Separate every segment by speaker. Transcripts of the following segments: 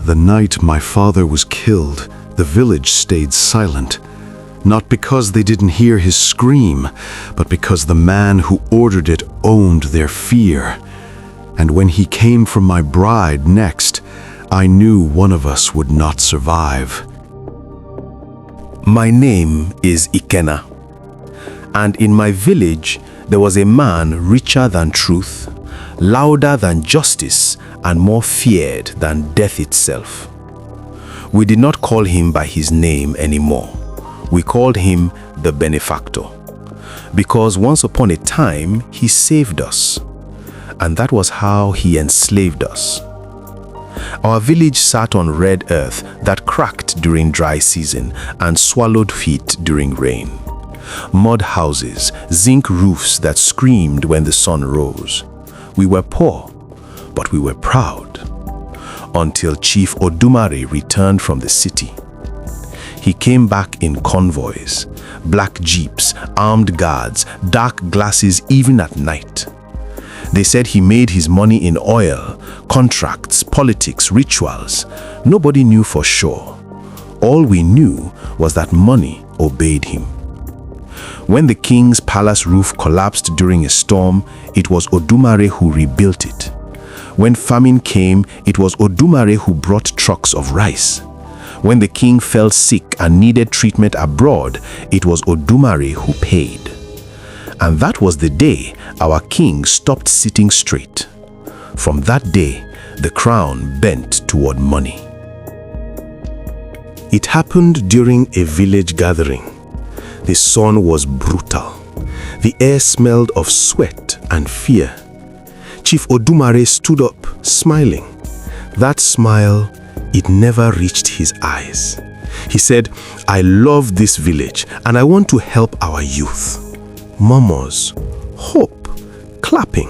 Speaker 1: The night my father was killed, the village stayed silent. Not because they didn't hear his scream, but because the man who ordered it owned their fear. And when he came for my bride next, I knew one of us would not survive.
Speaker 2: My name is Ikenna, and in my village there was a man richer than truth, louder than justice, and more feared than death itself. We did not call him by his name anymore. We called him the benefactor, because once upon a time he saved us, and that was how he enslaved us. Our village sat on red earth that cracked during dry season and swallowed feet during rain. Mud houses, zinc roofs that screamed when the sun rose. We were poor, but we were proud. Until Chief Odumare returned from the city. He came back in convoys, black jeeps, armed guards, dark glasses even at night. They said he made his money in oil, contracts, politics, rituals. Nobody knew for sure. All we knew was that money obeyed him. When the king's palace roof collapsed during a storm, it was Odumare who rebuilt it. When famine came, it was Odumare who brought trucks of rice. When the king fell sick and needed treatment abroad, it was Odumare who paid. And that was the day our king stopped sitting straight. From that day, the crown bent toward money. It happened during a village gathering. The sun was brutal. The air smelled of sweat and fear. Chief Odumare stood up, smiling. That smile, it never reached his eyes. He said, "I love this village and I want to help our youth." Murmurs, hope, clapping.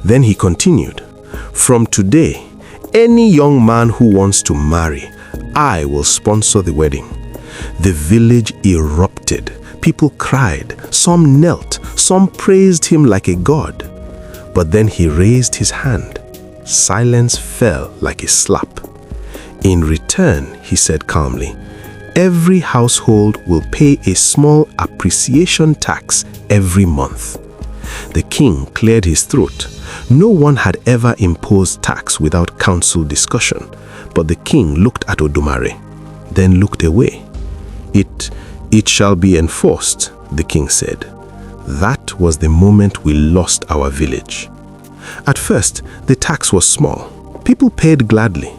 Speaker 2: Then he continued, "From today, any young man who wants to marry, I will sponsor the wedding." The village erupted. People cried, some knelt, some praised him like a god. But then he raised his hand. Silence fell like a slap. In return, he said calmly, "Every household will pay a small appreciation tax every month." The king cleared his throat. No one had ever imposed tax without council discussion, but the king looked at Odumare, then looked away. It shall be enforced," the king said. That was the moment we lost our village. At first, the tax was small. People paid gladly.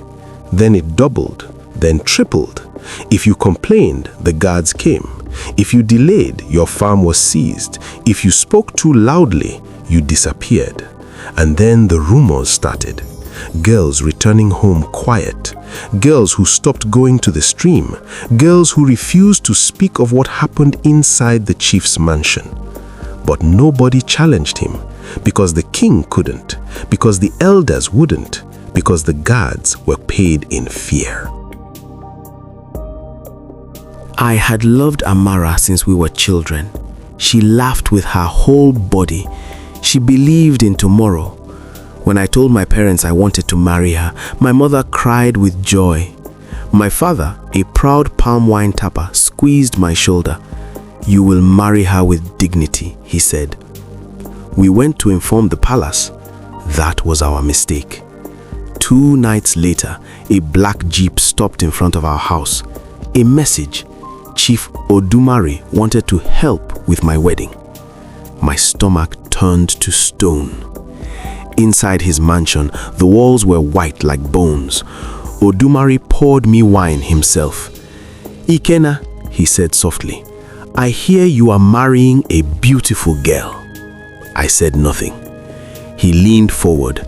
Speaker 2: Then it doubled, then tripled. If you complained, the guards came. If you delayed, your farm was seized. If you spoke too loudly, you disappeared. And then the rumors started. Girls returning home quiet. Girls who stopped going to the stream. Girls who refused to speak of what happened inside the chief's mansion. But nobody challenged him, because the king couldn't, because the elders wouldn't, because the guards were paid in fear. I had loved Amara since we were children. She laughed with her whole body. She believed in tomorrow. When I told my parents I wanted to marry her, my mother cried with joy. My father, a proud palm wine tapper, squeezed my shoulder. "You will marry her with dignity," he said. We went to inform the palace. That was our mistake. 2 nights later, a black jeep stopped in front of our house. A message. Chief Odumare wanted to help with my wedding. My stomach turned to stone. Inside his mansion, the walls were white like bones. Odumare poured me wine himself. "Ikenna," he said softly, "I hear you are marrying a beautiful girl." I said nothing. He leaned forward.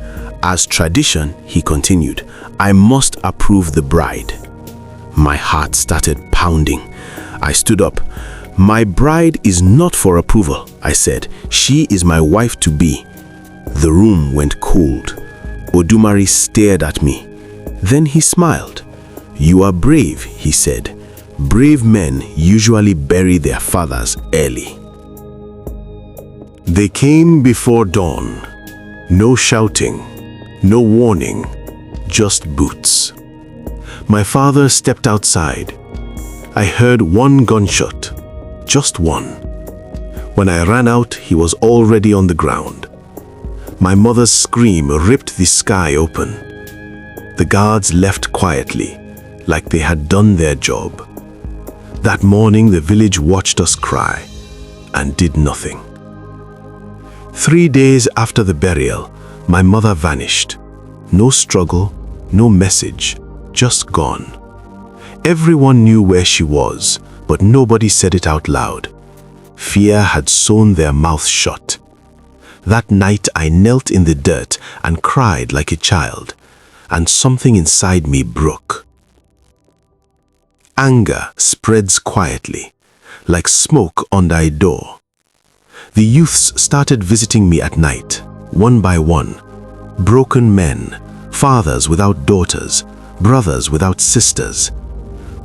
Speaker 2: As tradition, he continued, "I must approve the bride." My heart started pounding. I stood up. "My bride is not for approval," I said. "She is my wife-to-be." The room went cold. Odumare stared at me. Then he smiled. "You are brave," he said. "Brave men usually bury their fathers early." They came before dawn. No shouting, no warning, just boots. My father stepped outside. I heard one gunshot, just one. When I ran out, he was already on the ground. My mother's scream ripped the sky open. The guards left quietly, like they had done their job. That morning, the village watched us cry and did nothing. 3 days after the burial, my mother vanished. No struggle, no message, just gone. Everyone knew where she was, but nobody said it out loud. Fear had sewn their mouths shut. That night I knelt in the dirt and cried like a child, and something inside me broke. Anger spreads quietly, like smoke under a door. The youths started visiting me at night, one by one. Broken men, fathers without daughters, brothers without sisters.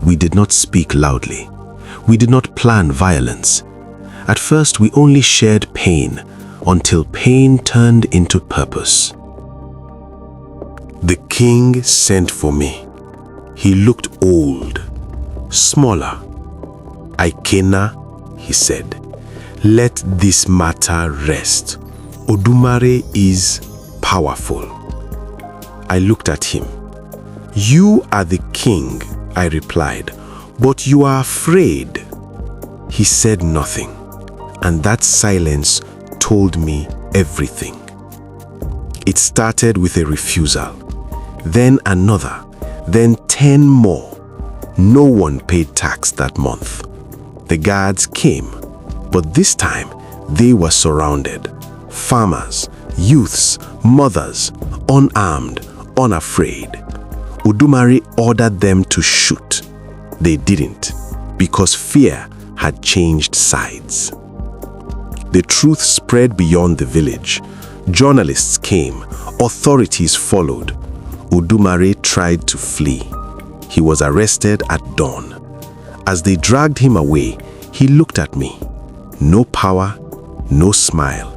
Speaker 2: We did not speak loudly. We did not plan violence. At first, we only shared pain, until pain turned into purpose. The king sent for me. He looked old, smaller. Ikenna, he said, let this matter rest. Odumare is powerful. I looked at him. You are the king, I replied, but you are afraid. He said nothing, and that silence told me everything. It started with a refusal, then another, then 10 more. No one paid tax that month. The guards came, but this time they were surrounded. Farmers, youths, mothers, unarmed, unafraid. Odumare ordered them to shoot. They didn't, because fear had changed sides. The truth spread beyond the village. Journalists came, authorities followed. Odumare tried to flee. He was arrested at dawn. As they dragged him away, he looked at me. No power, no smile,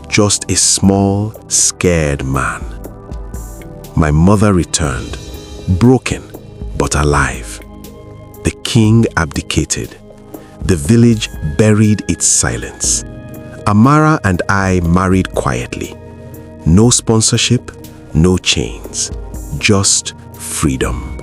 Speaker 2: just a small, scared man. My mother returned, broken but alive. The king abdicated. The village buried its silence. Amara and I married quietly. No sponsorship, no chains, just freedom.